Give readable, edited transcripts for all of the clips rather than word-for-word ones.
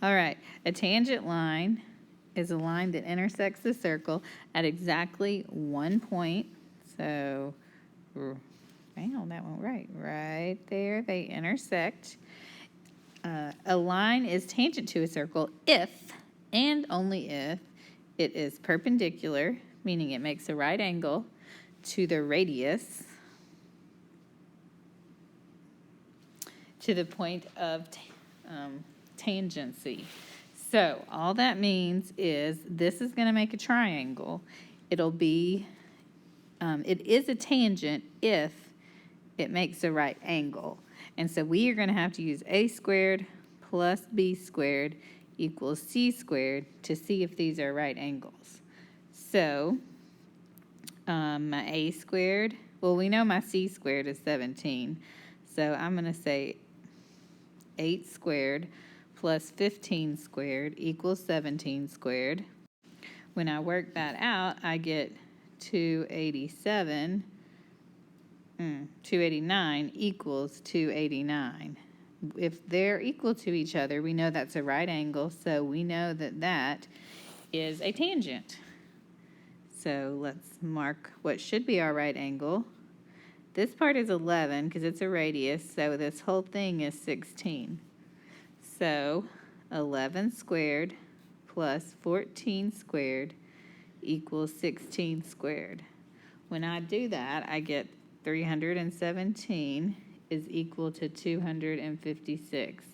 All right, a tangent line is a line that intersects the circle at exactly one point. So, hang on, that one right there, they intersect. A line is tangent to a circle if, and only if, it is perpendicular, meaning it makes a right angle, to the radius, to the point of tangency. So all that means is this is going to make a triangle. It'll be, it is a tangent if it makes a right angle. And so we are going to have to use a squared plus b squared equals c squared to see if these are right angles. So my a squared, well, we know my c squared is 17. So I'm going to say 8 squared plus 15 squared equals 17 squared. When I work that out, I get 289 equals 289. If they're equal to each other, we know that's a right angle, so we know that that is a tangent. So let's mark what should be our right angle. This part is 11 because it's a radius, so this whole thing is 16. So 11 squared plus 14 squared equals 16 squared. When I do that, I get 317 is equal to 256.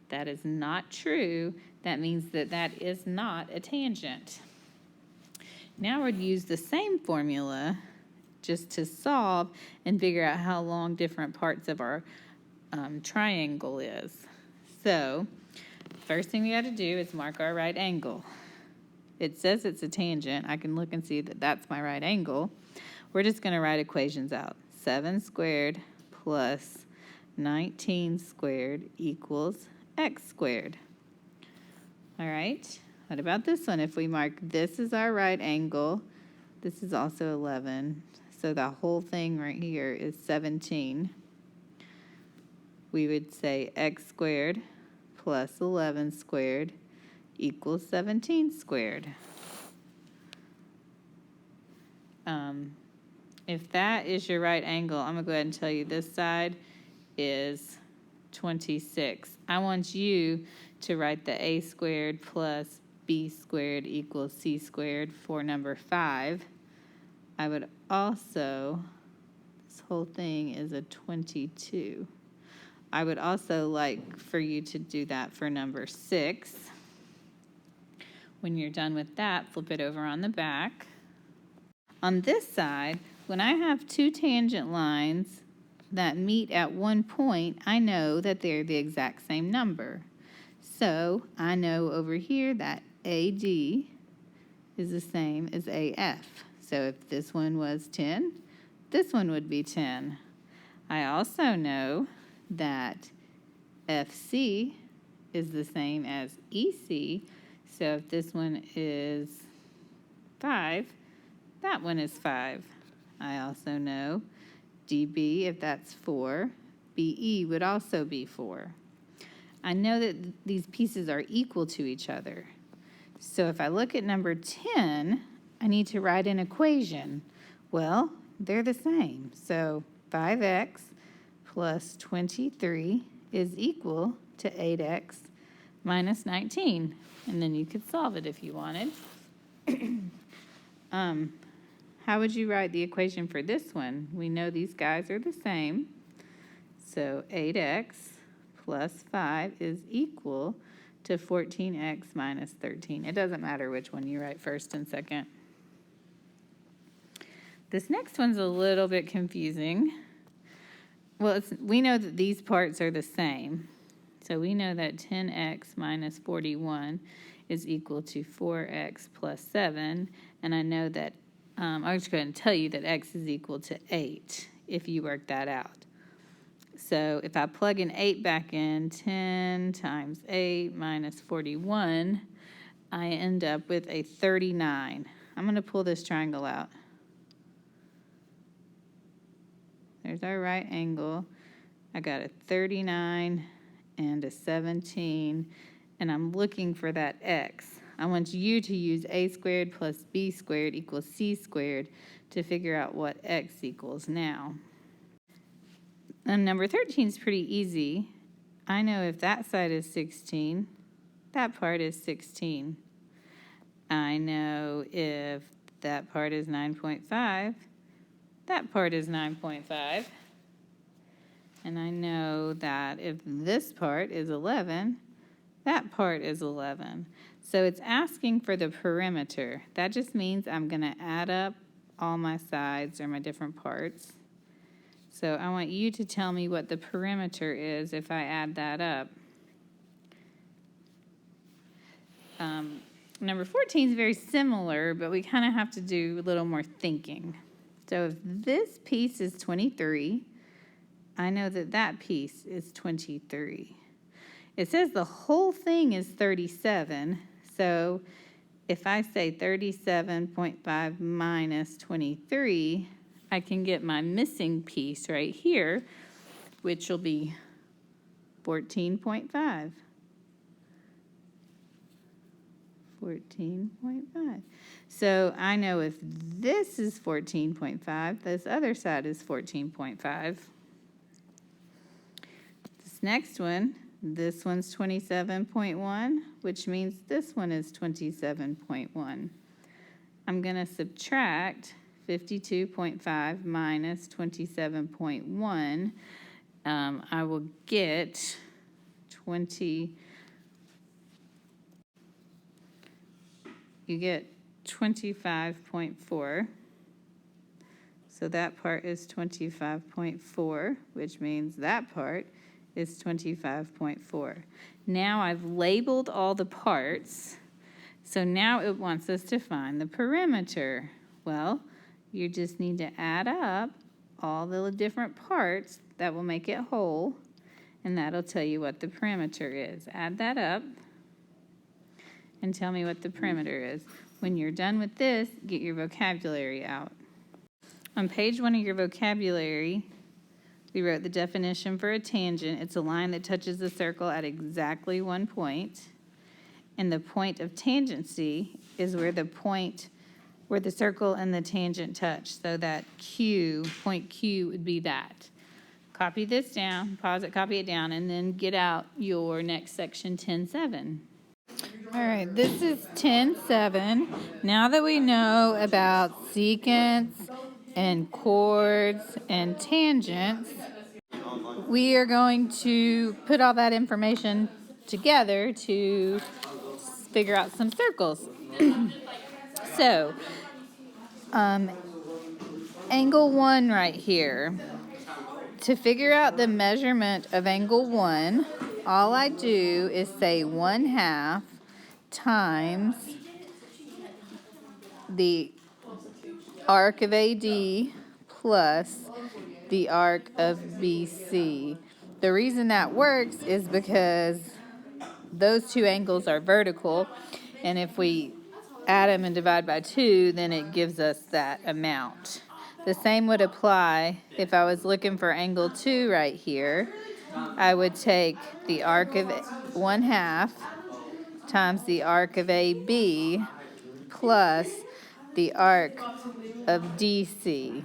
That is not true. That means that that is not a tangent. Now we'd use the same formula just to solve and figure out how long different parts of our triangle is. So first thing we got to do is mark our right angle. It says it's a tangent. I can look and see that that's my right angle. We're just going to write equations out. 7 squared plus 19 squared equals x squared. All right, what about this one? If we mark this is our right angle, this is also 11. So the whole thing right here is 17. We would say x squared plus 11 squared equals 17 squared. If that is your right angle, I'm going to go ahead and tell you this side is 26. I want you to write the a squared plus b squared equals c squared for number 5. I would also, this whole thing is a 22. I would also like for you to do that for number 6. When you're done with that, flip it over on the back. On this side, when I have two tangent lines that meet at one point, I know that they're the exact same number. So I know over here that AD is the same as AF. So if this one was 10, this one would be 10. I also know that FC is the same as EC. So if this one is 5, that one is 5. I also know DB, if that's 4, BE would also be 4. I know that these pieces are equal to each other. So if I look at number 10, I need to write an equation. Well, they're the same. So 5x plus 23 is equal to 8x minus 19. And then you could solve it if you wanted. How would you write the equation for this one? We know these guys are the same. So 8x plus 5 is equal to 14x minus 13. It doesn't matter which one you write first and second. This next one's a little bit confusing. Well, we know that these parts are the same. So we know that 10x minus 41 is equal to 4x plus 7. And I know that, I'm just going to tell you that x is equal to 8 if you work that out. So if I plug an 8 back in, 10 times 8 minus 41, I end up with a 39. I'm going to pull this triangle out. There's our right angle. I got a 39 and a 17 and I'm looking for that x. I want you to use a squared plus b squared equals c squared to figure out what x equals now. And number 13 is pretty easy. I know if that side is 16, that part is 16. I know if that part is 9.5, that part is 9.5. And I know that if this part is 11, that part is 11. So it's asking for the perimeter. That just means I'm going to add up all my sides or my different parts. So I want you to tell me what the perimeter is if I add that up. Number 14 is very similar, but we kind of have to do a little more thinking. So if this piece is 23, I know that that piece is 23. It says the whole thing is 37, so if I say 37.5 minus 23, I can get my missing piece right here, which will be 14.5. 14.5. So I know if this is 14.5, this other side is 14.5. This next one, this one's 27.1, which means this one is 27.1. I'm going to subtract 52.5 minus 27.1. I will get 20. You get 25.4. So that part is 25.4, which means that part is 25.4. Now I've labeled all the parts. So now it wants us to find the perimeter. Well, you just need to add up all the different parts that will make it whole, and that'll tell you what the perimeter is. Add that up and tell me what the perimeter is. When you're done with this, get your vocabulary out. On page 1 of your vocabulary, we wrote the definition for a tangent. It's a line that touches the circle at exactly one point. And the point of tangency is where the circle and the tangent touch. So that Q, point Q would be that. Copy this down, pause it, copy it down, and then get out your next section, 10.7. All right, this is 10.7. Now that we know about secants and chords and tangents, we are going to put all that information together to figure out some circles. So, angle 1 right here. To figure out the measurement of angle 1, all I do is say 1/2 times the arc of AD plus the arc of BC. The reason that works is because those two angles are vertical, and if we add them and divide by 2, then it gives us that amount. The same would apply if I was looking for angle 2 right here. I would take the arc of 1/2 times the arc of AB plus the arc of DC.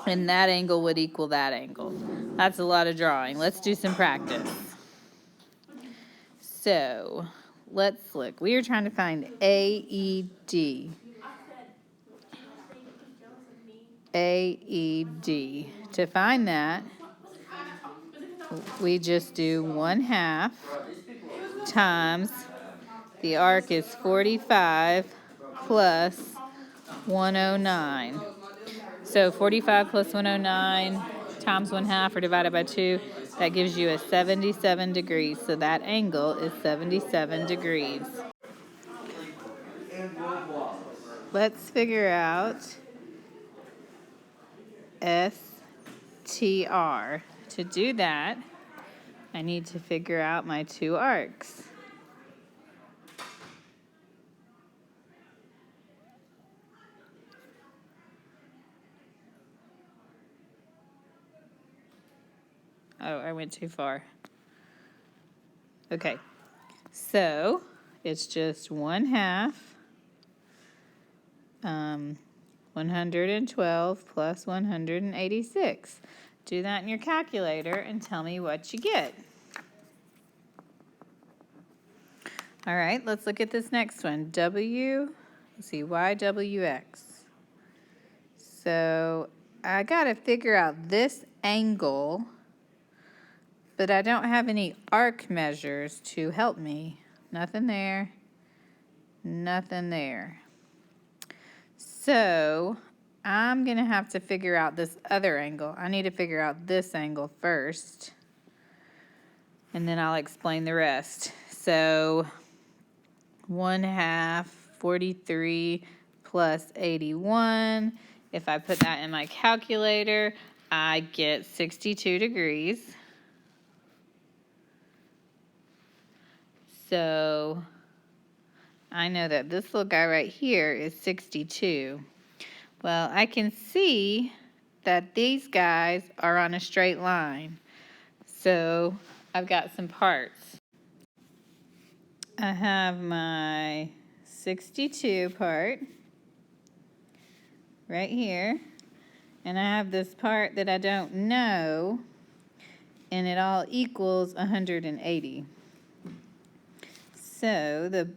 And that angle would equal that angle. That's a lot of drawing. Let's do some practice. So, let's look. We are trying to find AED. AED. To find that, we just do 1/2 times the arc is 45 plus 109. So 45 plus 109 times 1/2 or divided by 2, that gives you a 77 degrees. So that angle is 77 degrees. Let's figure out STR. To do that, I need to figure out my two arcs. Oh, I went too far. Okay, So it's just 1/2 112 plus 186. Do that in your calculator and tell me what you get. All right, let's look at this next one. Let's see, YWX. So I got to figure out this angle, but I don't have any arc measures to help me. Nothing there, nothing there. So I'm going to have to figure out this other angle. I need to figure out this angle first, and then I'll explain the rest. So 1/2 43 plus 81. If I put that in my calculator, I get 62 degrees. So I know that this little guy right here is 62. Well, I can see that these guys are on a straight line. So I've got some parts. I have my 62 part right here, and I have this part that I don't know, and it all equals 180. So the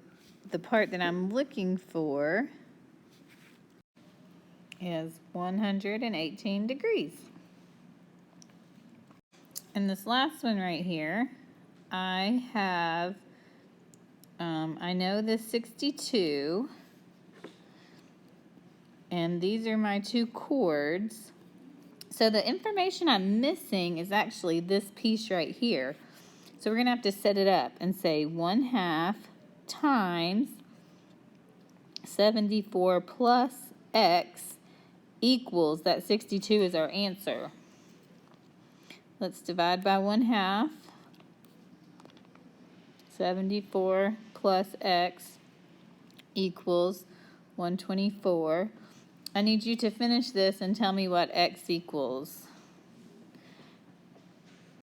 part that I'm looking for is 118 degrees. And this last one right here, I have I know this 62, and these are my two chords. So the information I'm missing is actually this piece right here. So we're going to have to set it up and say 1/2 times 74 plus x equals, that 62 is our answer. Let's divide by 1/2. 74 plus x equals 124. I need you to finish this and tell me what x equals.